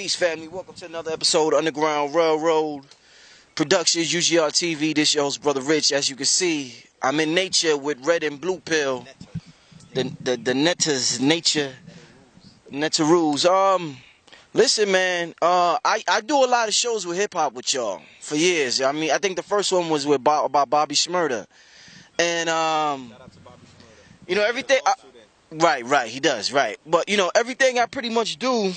Peace, family. Welcome to another episode of Underground Railroad Productions, UGR TV. This your host, Brother Rich. As you can see, I'm in nature with Red and Blue Pill. The Netters, nature, Netta rules. Listen, man. I do a lot of shows with hip hop with y'all for years. I mean, I think the first one was with about Bobby Shmurda, and you know everything. Right. He does, right. But you know everything I pretty much do.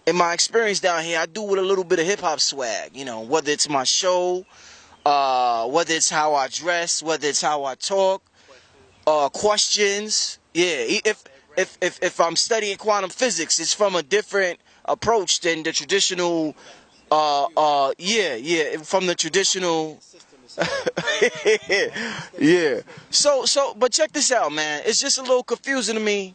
In my experience down here, I do with a little bit of hip-hop swag, you know, whether it's my show, whether it's how I dress, whether it's how I talk, questions. Yeah, if I'm studying quantum physics, it's from a different approach than the traditional, from the traditional, yeah. But check this out, man. It's just a little confusing to me.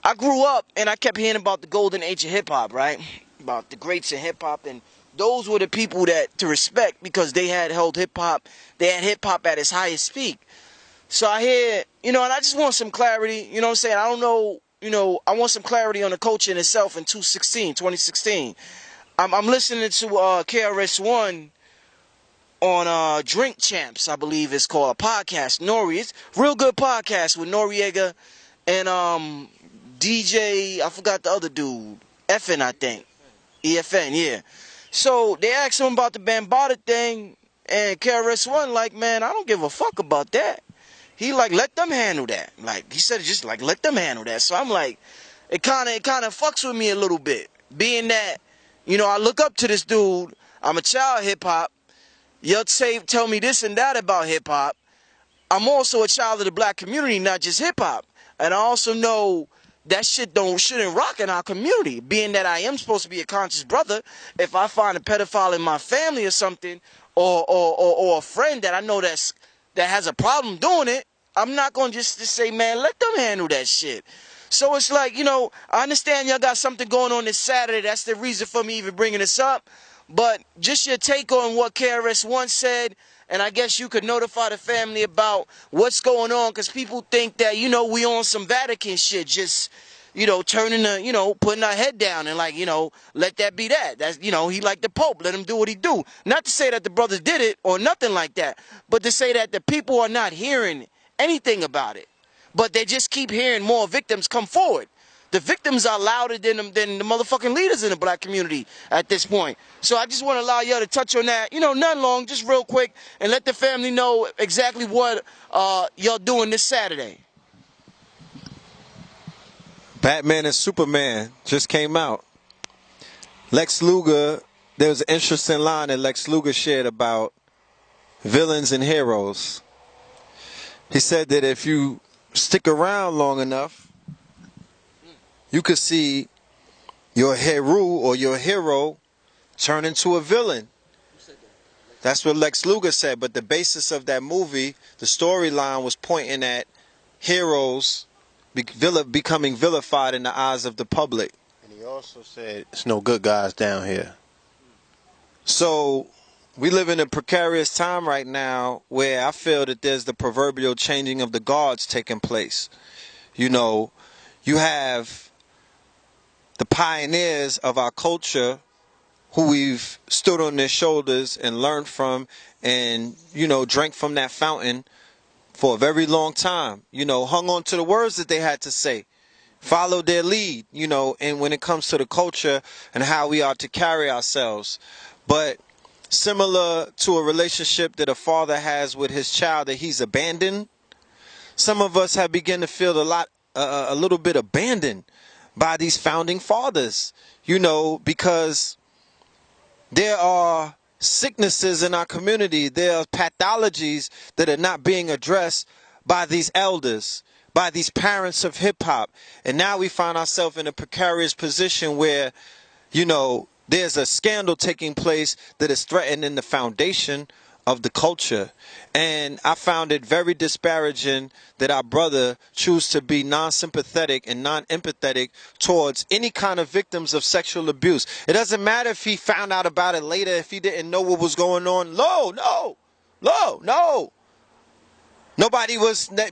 I grew up and I kept hearing about the golden age of hip-hop, right? About the greats in hip-hop, and those were the people that to respect because they had held hip-hop, they had hip-hop at its highest peak. So I hear, you know, and I just want some clarity, you know what I'm saying? I don't know, you know, I want some clarity on the culture in itself in 2016. I'm listening to KRS-One on Drink Champs, I believe it's called, a podcast, Nori. It's a real good podcast with Noriega and DJ, I forgot the other dude. FN, I think. EFN, yeah. So they asked him about the Bambaataa thing, and KRS-One like, man, I don't give a fuck about that. He like, let them handle that. Like, he said, just like, let them handle that. So I'm like, it kind of fucks with me a little bit. Being that, you know, I look up to this dude. I'm a child of hip-hop. You'll tell me this and that about hip-hop. I'm also a child of the black community, not just hip-hop. And I also know that shouldn't rock in our community. Being that I am supposed to be a conscious brother, if I find a pedophile in my family or something, or a friend that I know that has a problem doing it, I'm not gonna just say, man, let them handle that shit. So it's like, you know, I understand y'all got something going on this Saturday. That's the reason for me even bringing this up. But just your take on what KRS-One said. And I guess you could notify the family about what's going on, because people think that, you know, we on some Vatican shit, just, you know, putting our head down and like, you know, let that be that. That's, you know, he like the Pope, let him do what he do. Not to say that the brothers did it or nothing like that, but to say that the people are not hearing anything about it. But they just keep hearing more victims come forward. The victims are louder than the motherfucking leaders in the black community at this point. So I just want to allow y'all to touch on that. You know, not long, just real quick, and let the family know exactly what y'all doing this Saturday. Batman and Superman just came out. Lex Luger, there was an interesting line that Lex Luger shared about villains and heroes. He said that if you stick around long enough, you could see your hero or your hero turn into a villain. That's what Lex Luger said. But the basis of that movie, the storyline was pointing at heroes becoming vilified in the eyes of the public. And he also said, "It's no good guys down here." So we live in a precarious time right now where I feel that there's the proverbial changing of the guards taking place. You know, you have the pioneers of our culture who we've stood on their shoulders and learned from and, you know, drank from that fountain for a very long time, you know, hung on to the words that they had to say, followed their lead, you know, and when it comes to the culture and how we are to carry ourselves. But similar to a relationship that a father has with his child that he's abandoned, some of us have begun to feel a little bit abandoned by these founding fathers, you know, because there are sicknesses in our community. There are pathologies that are not being addressed by these elders, by these parents of hip hop. And now we find ourselves in a precarious position where, you know, there's a scandal taking place that is threatening the foundation of the culture. And I found it very disparaging that our brother choose to be non-sympathetic and non-empathetic towards any kind of victims of sexual abuse. It doesn't matter if he found out about it later, if he didn't know what was going on. No.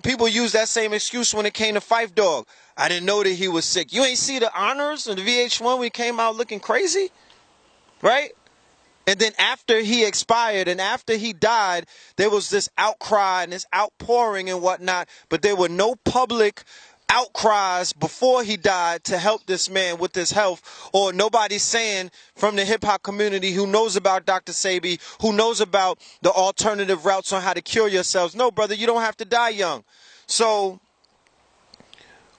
People use that same excuse when it came to Phife Dawg. I didn't know that he was sick. You ain't see the honors and the VH1 when he came out looking crazy? Right? And then after he expired and after he died, there was this outcry and this outpouring and whatnot. But there were no public outcries before he died to help this man with his health, or nobody saying from the hip hop community who knows about Dr. Sebi, who knows about the alternative routes on how to cure yourselves. No, brother, you don't have to die young. So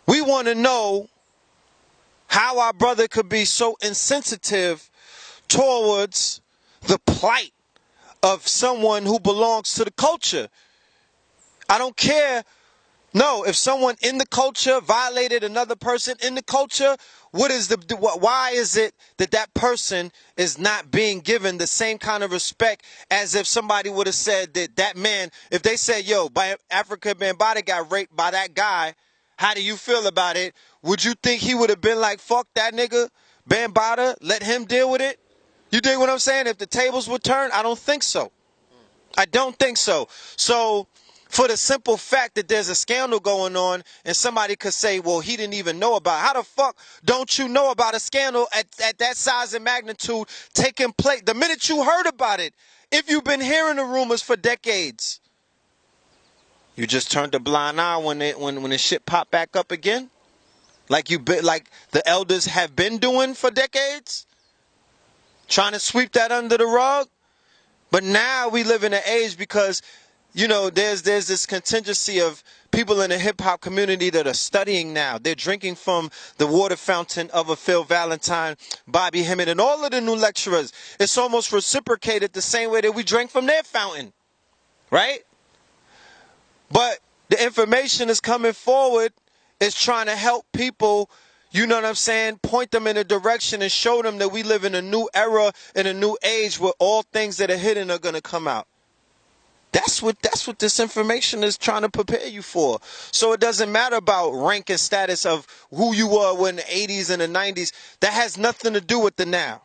we want to know how our brother could be so insensitive towards the plight of someone who belongs to the culture. I don't care. No, if someone in the culture violated another person in the culture, why is it that that person is not being given the same kind of respect as if somebody would have said that man, if they said, yo, Afrika Bambaataa got raped by that guy, how do you feel about it? Would you think he would have been like, fuck that nigga, Bambaataa, let him deal with it? You dig what I'm saying? If the tables would turn, I don't think so. I don't think so. So for the simple fact that there's a scandal going on and somebody could say, well, he didn't even know about it. How the fuck don't you know about a scandal at that size and magnitude taking place the minute you heard about it? If you've been hearing the rumors for decades, you just turned a blind eye when the shit popped back up again, like the elders have been doing for decades, trying to sweep that under the rug. But now we live in an age because, you know, there's this contingency of people in the hip-hop community that are studying now. They're drinking from the water fountain of a Phil Valentine, Bobby Hemmett, and all of the new lecturers. It's almost reciprocated the same way that we drank from their fountain, right? But the information is coming forward. It's trying to help people, you know what I'm saying, point them in a direction and show them that we live in a new era, in a new age where all things that are hidden are going to come out. That's what this information is trying to prepare you for. So it doesn't matter about rank and status of who you were in the 80s and the 90s. That has nothing to do with the now.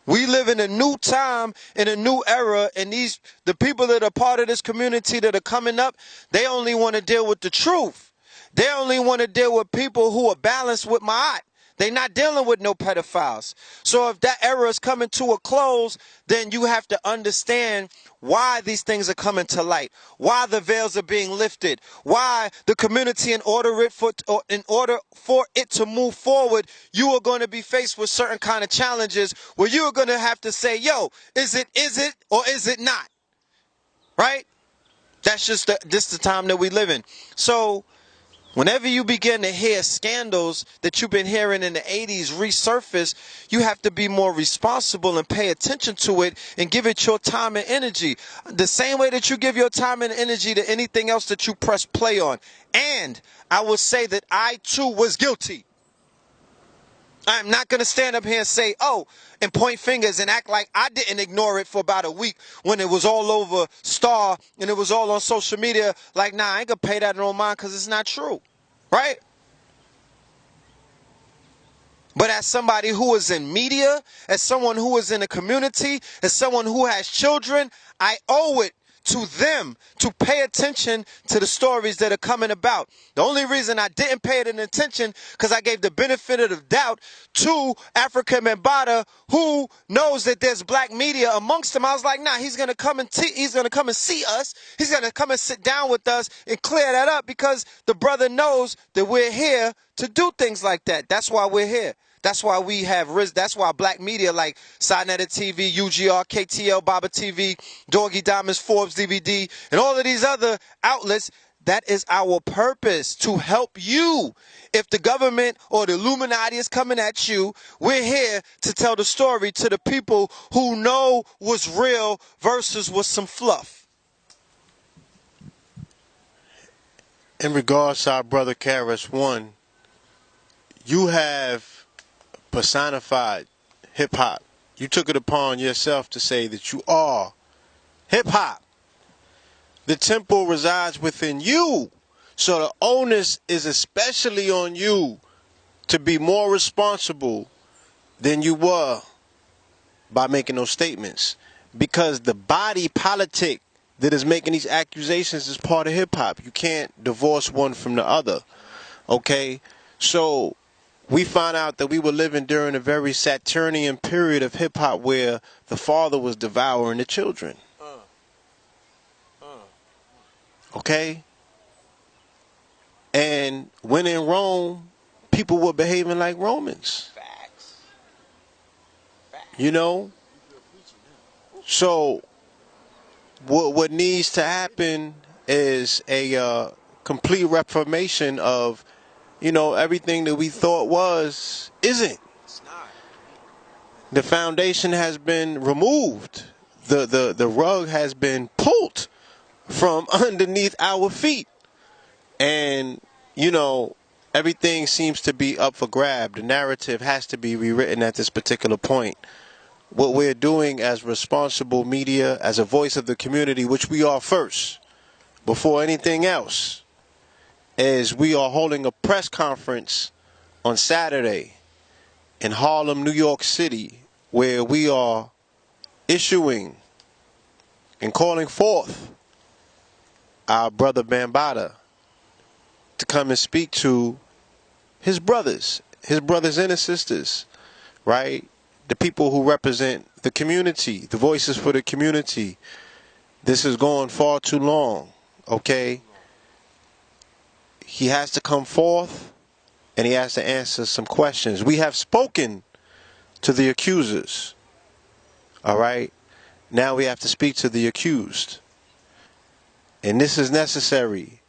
We live in a new time, in a new era, and the people that are part of this community that are coming up, they only want to deal with the truth. They only want to deal with people who are balanced with Ma'at. They're not dealing with no pedophiles. So if that era is coming to a close, then you have to understand why these things are coming to light, why the veils are being lifted, why the community, in order for it to move forward, you are going to be faced with certain kind of challenges where you are going to have to say, yo, is it or is it not? Right? That's just the time that we live in. So whenever you begin to hear scandals that you've been hearing in the 80s resurface, you have to be more responsible and pay attention to it and give it your time and energy. The same way that you give your time and energy to anything else that you press play on. And I will say that I too was guilty. I'm not going to stand up here and say, oh, and point fingers and act like I didn't ignore it for about a week when it was all over Star and it was all on social media. Like, nah, I ain't going to pay that no mind because it's not true. Right? But as somebody who is in media, as someone who is in a community, as someone who has children, I owe it to them to pay attention to the stories that are coming about. The only reason I didn't pay it an attention because I gave the benefit of the doubt to Afrika Bambaataa, who knows that there's black media amongst them. I was like, nah, he's gonna come and see us. He's gonna come and sit down with us and clear that up because the brother knows that we're here to do things like that. That's why we're here. That's why we have that's why black media like Sidnetter TV, UGR, KTL, Baba TV, Doggy Diamonds, Forbes DVD, and all of these other outlets, that is our purpose, to help you. If the government or the Illuminati is coming at you, we're here to tell the story to the people who know what's real versus what's some fluff. In regards to our brother KRS One, you have personified hip-hop. You took it upon yourself to say that you are hip-hop. The temple resides within you. So the onus is especially on you to be more responsible than you were by making those statements. Because the body politic that is making these accusations is part of hip-hop. You can't divorce one from the other, okay? So we found out that we were living during a very Saturnian period of hip-hop where the father was devouring the children. Okay? And when in Rome, people were behaving like Romans. Facts. You know? So what needs to happen is a complete reformation of, you know, everything that we thought was isn't. It's not. The foundation has been removed. The rug has been pulled from underneath our feet. And, you know, everything seems to be up for grab. The narrative has to be rewritten at this particular point. What we're doing as responsible media, as a voice of the community, which we are first, before anything else, is we are holding a press conference on Saturday in Harlem, New York City, where we are issuing and calling forth our brother Bambaataa to come and speak to his brothers and his sisters, right? The people who represent the community, the voices for the community. This is going far too long, okay? He has to come forth and he has to answer some questions. We have spoken to the accusers, all right? Now we have to speak to the accused. And this is necessary.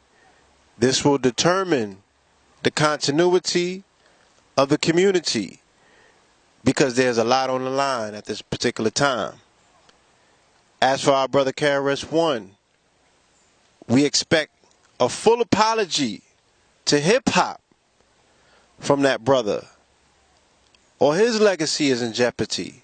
This will determine the continuity of the community because there's a lot on the line at this particular time. As for our brother KRS One, we expect a full apology to hip-hop from that brother, or his legacy is in jeopardy,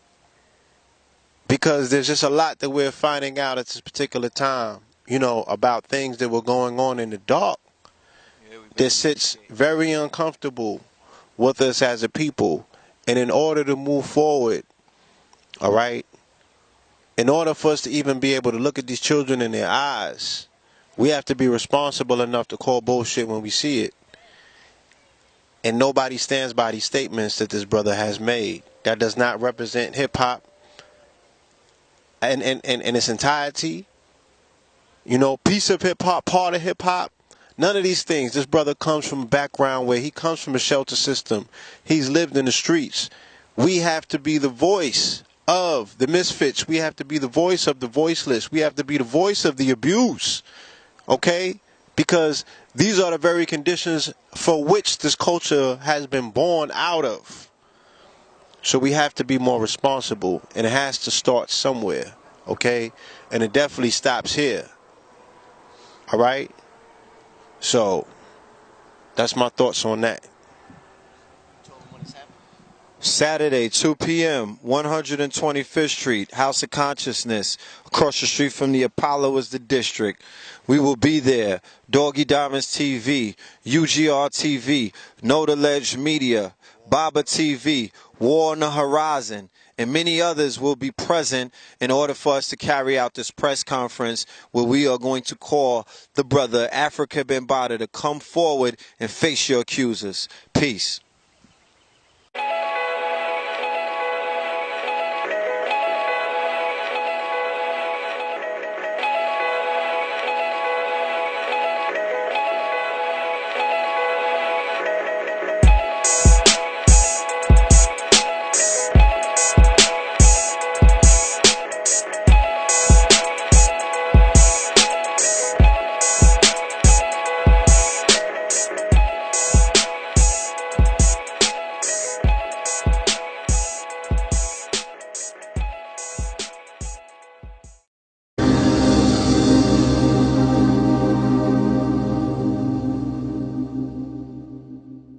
because there's just a lot that we're finding out at this particular time, you know, about things that were going on in the dark that sits very uncomfortable with us as a people. And in order to move forward, all right, in order for us to even be able to look at these children in their eyes, we have to be responsible enough to call bullshit when we see it. And nobody stands by these statements that this brother has made. That does not represent hip-hop in its entirety. You know, piece of hip-hop, part of hip-hop. None of these things. This brother comes from a background where he comes from a shelter system. He's lived in the streets. We have to be the voice of the misfits. We have to be the voice of the voiceless. We have to be the voice of the abuse. Okay? Because these are the very conditions for which this culture has been born out of. So we have to be more responsible, and it has to start somewhere. Okay? And it definitely stops here. All right? So that's my thoughts on that. Saturday, 2 p.m., 125th Street, House of Consciousness. Across the street from the Apollo is the district. We will be there. Doggy Diamonds TV, UGR TV, Note Alleged Media, Baba TV, War on the Horizon, and many others will be present in order for us to carry out this press conference where we are going to call the brother Afrika Bambaataa to come forward and face your accusers. Peace.